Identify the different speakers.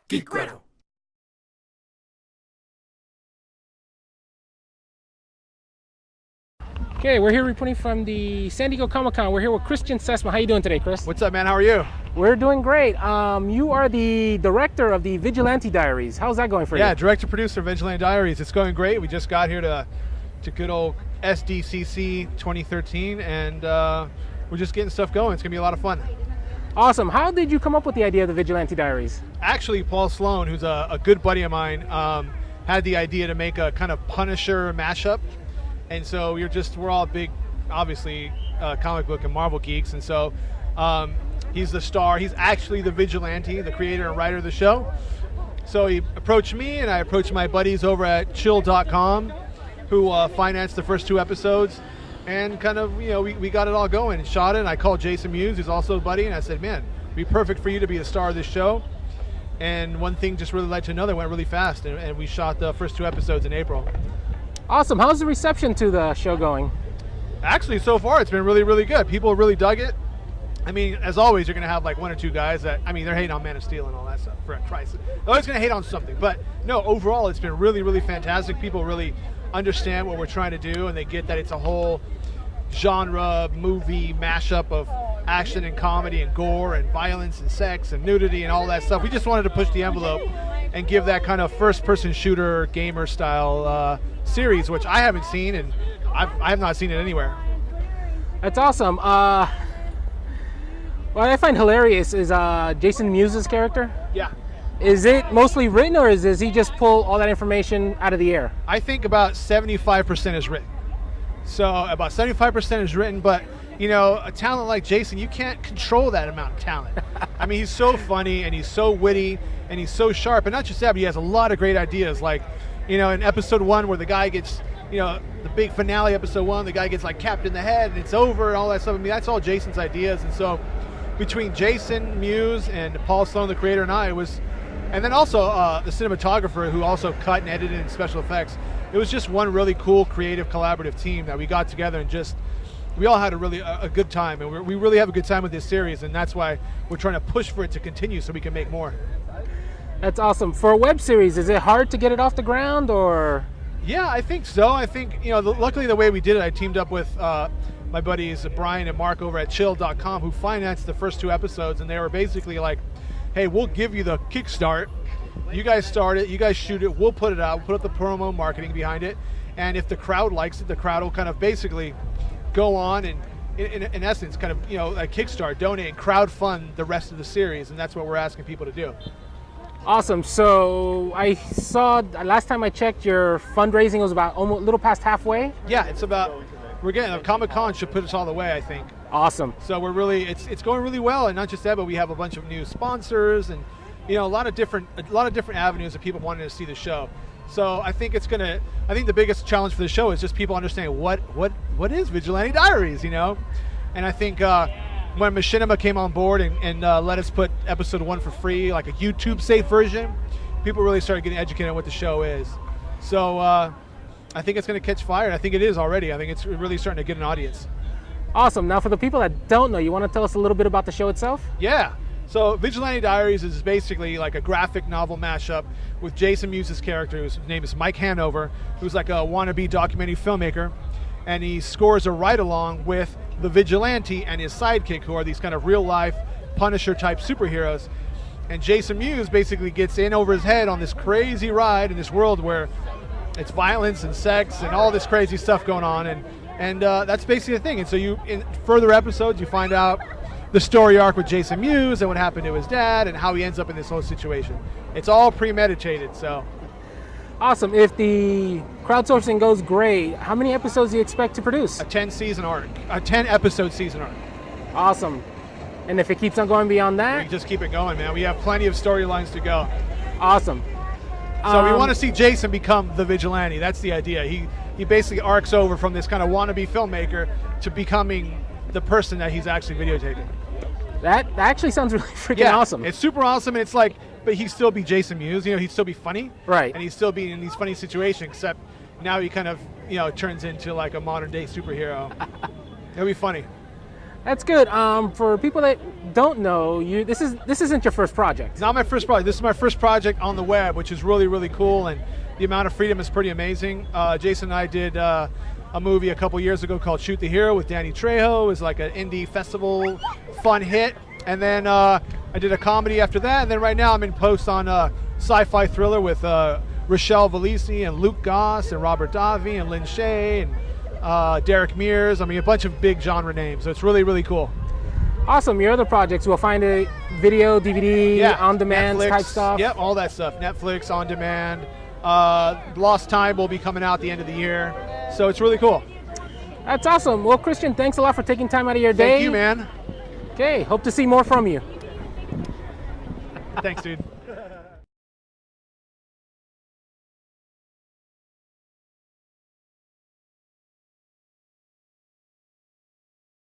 Speaker 1: Geek Grotto.
Speaker 2: Okay, we're here reporting from the San Diego Comic-Con. We're here with Christian Sesma. How you doing today, Chris?
Speaker 3: What's up, man? How are you?
Speaker 2: We're doing great. You are the director of the Vigilante Diaries. How's that going for you?
Speaker 3: Yeah, director-producer of Vigilante Diaries. It's going great. We just got here to good old SDCC 2013, and we're just getting stuff going. It's going to be a lot of fun.
Speaker 2: Awesome. How did you come up with the idea of the Vigilante Diaries?
Speaker 3: Actually, Paul Sloan, who's a good buddy of mine, had the idea to make a kind of Punisher mashup. And so we're all big, obviously, comic book and Marvel geeks. And so he's the star. He's actually the Vigilante, the creator and writer of the show. So he approached me, and I approached my buddies over at chill.com, who financed the first 2 episodes. And kind of, we got it all going and shot it. And I called Jason Mewes, who's also a buddy, and I said, man, it'd be perfect for you to be the star of this show. And one thing just really led to another, went really fast. And we shot the first 2 episodes in April.
Speaker 2: Awesome. How's the reception to the show going?
Speaker 3: Actually, so far, it's been really, really good. People really dug it. I mean, as always, you're going to have like 1 or 2 guys that, they're hating on Man of Steel and all that stuff, for Christ. They're always going to hate on something. But no, overall, it's been really, really fantastic. People really understand what we're trying to do, and they get that it's a whole genre movie mashup of action and comedy and gore and violence and sex and nudity and all that stuff. We just wanted to push the envelope and give that kind of first-person shooter gamer style series, which I haven't seen, and I have not seen it anywhere.
Speaker 2: That's awesome. What I find hilarious is Jason Mewes' character.
Speaker 3: Yeah.
Speaker 2: Is it mostly written, or does he just pull all that information out of the air?
Speaker 3: I think about 75% is written. So about 75% is written, but a talent like Jason, you can't control that amount of talent. He's so funny, and he's so witty, and he's so sharp. And not just that, but he has a lot of great ideas. Like, in episode 1 where the guy gets, the big finale, episode 1, the guy gets like capped in the head and it's over and all that stuff. That's all Jason's ideas. And so between Jason Mewes and Paul Sloan, the creator, and then also the cinematographer who also cut and edited and special effects, it was just one really cool, creative, collaborative team that we got together and we all had a good time, and we really have a good time with this series, and that's why we're trying to push for it to continue so we can make more.
Speaker 2: That's awesome. For a web series, is it hard to get it off the ground, or?
Speaker 3: Yeah, I think so. I think, luckily the way we did it, I teamed up with my buddies Brian and Mark over at chill.com, who financed the first 2 episodes, and they were basically like, hey, we'll give you the kickstart. You guys start it, you guys shoot it, we'll put it out, we'll put up the promo marketing behind it, and if the crowd likes it, the crowd will kind of basically go on and, in essence, kind of, like kickstart, donate, and crowd fund the rest of the series, and that's what we're asking people to do.
Speaker 2: Awesome. So I saw, last time I checked, your fundraising was about almost a little past halfway.
Speaker 3: Yeah, we're getting, Comic-Con should put us all the way, I think.
Speaker 2: Awesome.
Speaker 3: So we're really, it's going really well, and not just that, but we have a bunch of new sponsors and, a lot of different avenues of people wanting to see the show. So I think the biggest challenge for the show is just people understanding what is Vigilante Diaries, And I think when Machinima came on board and let us put episode 1 for free, like a YouTube safe version, people really started getting educated on what the show is. So I think it's going to catch fire, and I think it is already. I think it's really starting to get an audience.
Speaker 2: Awesome. Now, for the people that don't know, you want to tell us a little bit about the show itself?
Speaker 3: Yeah. So Vigilante Diaries is basically like a graphic novel mashup with Jason Mewes' character, whose name is Mike Hanover, who's like a wannabe documentary filmmaker, and he scores a ride-along with the Vigilante and his sidekick, who are these kind of real-life Punisher-type superheroes. And Jason Mewes basically gets in over his head on this crazy ride in this world where it's violence and sex and all this crazy stuff going on, and that's basically the thing. And so in further episodes, you find out the story arc with Jason Mewes and what happened to his dad and how he ends up in this whole situation. It's all premeditated, so.
Speaker 2: Awesome. If the crowdsourcing goes great, how many episodes do you expect to produce?
Speaker 3: A 10-episode season arc.
Speaker 2: Awesome. And if it keeps on going beyond that?
Speaker 3: We just keep it going, man. We have plenty of storylines to go.
Speaker 2: Awesome.
Speaker 3: So we want to see Jason become the Vigilante. That's the idea. He basically arcs over from this kind of wannabe filmmaker to becoming the person that he's actually videotaping.
Speaker 2: That actually sounds really freaking awesome.
Speaker 3: It's super awesome, and it's like, but he'd still be Jason Mewes, he'd still be funny.
Speaker 2: Right.
Speaker 3: And he'd still be in these funny situations, except now he kind of, turns into like a modern day superhero. It'll be funny.
Speaker 2: That's good. For people that don't know, this isn't your first project.
Speaker 3: It's not my first project. This is my first project on the web, which is really, really cool, and the amount of freedom is pretty amazing. Jason and I did a movie a couple years ago called Shoot the Hero with Danny Trejo. It was like an indie festival fun hit. And then I did a comedy after that, and then right now I'm in post on a sci-fi thriller with Rochelle Valisi and Luke Goss and Robert Davi and Lynn Shay and Derek Mears. I mean, a bunch of big genre names. So it's really, really cool.
Speaker 2: Awesome. Your other projects, we'll find a video, DVD, on-demand
Speaker 3: Netflix,
Speaker 2: type stuff.
Speaker 3: Yep, all that stuff. Netflix, on demand. Lost Time will be coming out at the end of the year. So it's really cool.
Speaker 2: That's awesome. Well, Christian, thanks a lot for taking time out of your day.
Speaker 3: Thank you, man.
Speaker 2: Okay, hope to see more from you.
Speaker 3: Thanks, dude.